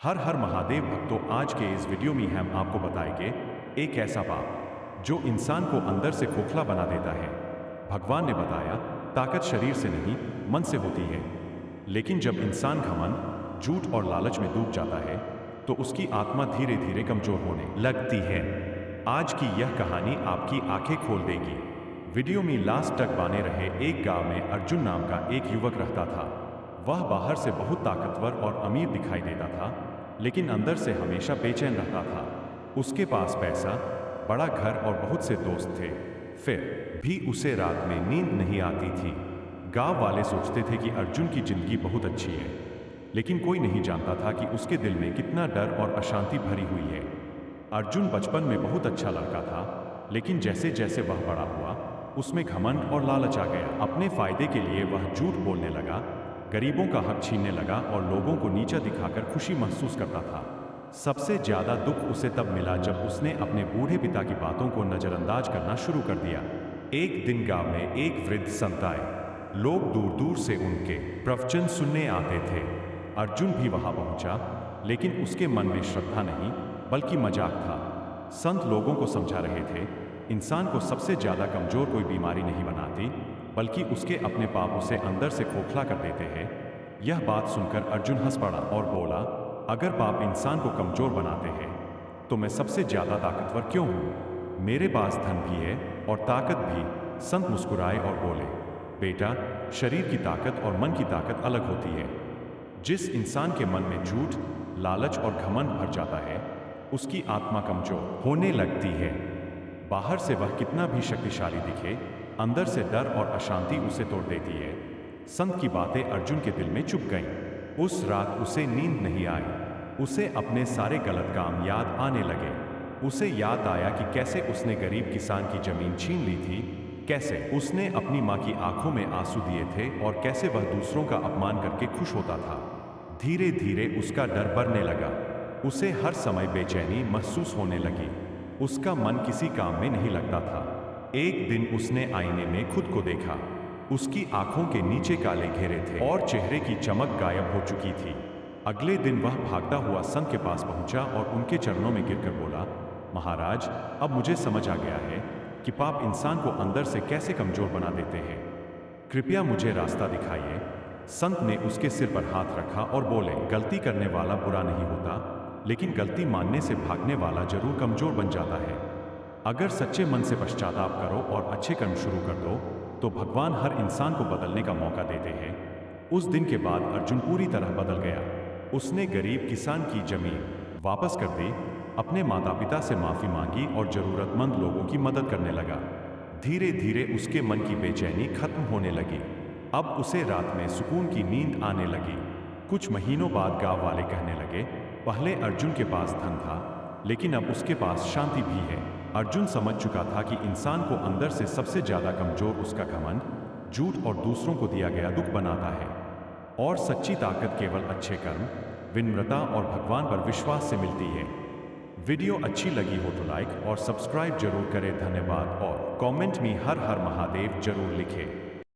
हर हर महादेव भक्तों, आज के इस वीडियो में हम आपको बताएंगे एक ऐसा पाप जो इंसान को अंदर से खोखला बना देता है। भगवान ने बताया, ताकत शरीर से नहीं मन से होती है। लेकिन जब इंसान घमंड, झूठ और लालच में डूब जाता है तो उसकी आत्मा धीरे धीरे कमजोर होने लगती है। आज की यह कहानी आपकी आंखें खोल देगी। वीडियो में लास्ट तक बने रहे। एक गांव में अर्जुन नाम का एक युवक रहता था। वह बाहर से बहुत ताकतवर और अमीर दिखाई देता था, लेकिन अंदर से हमेशा बेचैन रहता था। उसके पास पैसा, बड़ा घर और बहुत से दोस्त थे, फिर भी उसे रात में नींद नहीं आती थी। गांव वाले सोचते थे कि अर्जुन की जिंदगी बहुत अच्छी है, लेकिन कोई नहीं जानता था कि उसके दिल में कितना डर और अशांति भरी हुई है। अर्जुन बचपन में बहुत अच्छा लड़का था, लेकिन जैसे जैसे वह बड़ा हुआ उसमें घमंड और लालच आ गया। अपने फायदे के लिए वह झूठ बोलने लगा, गरीबों का हक छीनने लगा और लोगों को नीचा दिखाकर खुशी महसूस करता था। सबसे ज्यादा दुख उसे तब मिला जब उसने अपने बूढ़े पिता की बातों को नजरअंदाज करना शुरू कर दिया। एक दिन गांव में एक वृद्ध संत आए। लोग दूर दूर से उनके प्रवचन सुनने आते थे। अर्जुन भी वहां पहुंचा, लेकिन उसके मन में श्रद्धा नहीं बल्कि मजाक था। संत लोगों को समझा रहे थे, इंसान को सबसे ज्यादा कमजोर कोई बीमारी नहीं बनाती, बल्कि उसके अपने पाप उसे अंदर से खोखला कर देते हैं। यह बात सुनकर अर्जुन हंस पड़ा और बोला, अगर पाप इंसान को कमजोर बनाते हैं तो मैं सबसे ज्यादा ताकतवर क्यों हूं? मेरे पास धन भी है और ताकत भी। संत मुस्कुराए और बोले, बेटा, शरीर की ताकत और मन की ताकत अलग होती है। जिस इंसान के मन में झूठ, लालच और घमंड भर जाता है, उसकी आत्मा कमजोर होने लगती है। बाहर से वह कितना भी शक्तिशाली दिखे, अंदर से डर और अशांति उसे तोड़ देती है। संत की बातें अर्जुन के दिल में चुभ गईं। उस रात उसे नींद नहीं आई। उसे अपने सारे गलत काम याद आने लगे। उसे याद आया कि कैसे उसने गरीब किसान की जमीन छीन ली थी, कैसे उसने अपनी मां की आंखों में आंसू दिए थे और कैसे वह दूसरों का अपमान करके खुश होता था। धीरे धीरे उसका डर बढ़ने लगा। उसे हर समय बेचैनी महसूस होने लगी। उसका मन किसी काम में नहीं लगता था। एक दिन उसने आईने में खुद को देखा। उसकी आंखों के नीचे काले घेरे थे और चेहरे की चमक गायब हो चुकी थी। अगले दिन वह भागता हुआ संत के पास पहुंचा और उनके चरणों में गिरकर बोला, महाराज, अब मुझे समझ आ गया है कि पाप इंसान को अंदर से कैसे कमजोर बना देते हैं। कृपया मुझे रास्ता दिखाइए। संत ने उसके सिर पर हाथ रखा और बोले, गलती करने वाला बुरा नहीं होता, लेकिन गलती मानने से भागने वाला जरूर कमजोर बन जाता है। अगर सच्चे मन से पश्चाताप करो और अच्छे कर्म शुरू कर दो तो भगवान हर इंसान को बदलने का मौका देते हैं। उस दिन के बाद अर्जुन पूरी तरह बदल गया। उसने गरीब किसान की जमीन वापस कर दी, अपने माता पिता से माफी मांगी और जरूरतमंद लोगों की मदद करने लगा। धीरे धीरे उसके मन की बेचैनी खत्म होने लगी। अब उसे रात में सुकून की नींद आने लगी। कुछ महीनों बाद गांव वाले कहने लगे, पहले अर्जुन के पास धन था, लेकिन अब उसके पास शांति भी है। अर्जुन समझ चुका था कि इंसान को अंदर से सबसे ज्यादा कमजोर उसका घमंड, झूठ और दूसरों को दिया गया दुख बनाता है, और सच्ची ताकत केवल अच्छे कर्म, विनम्रता और भगवान पर विश्वास से मिलती है। वीडियो अच्छी लगी हो तो लाइक और सब्सक्राइब जरूर करें। धन्यवाद और कमेंट में हर हर महादेव जरूर लिखें।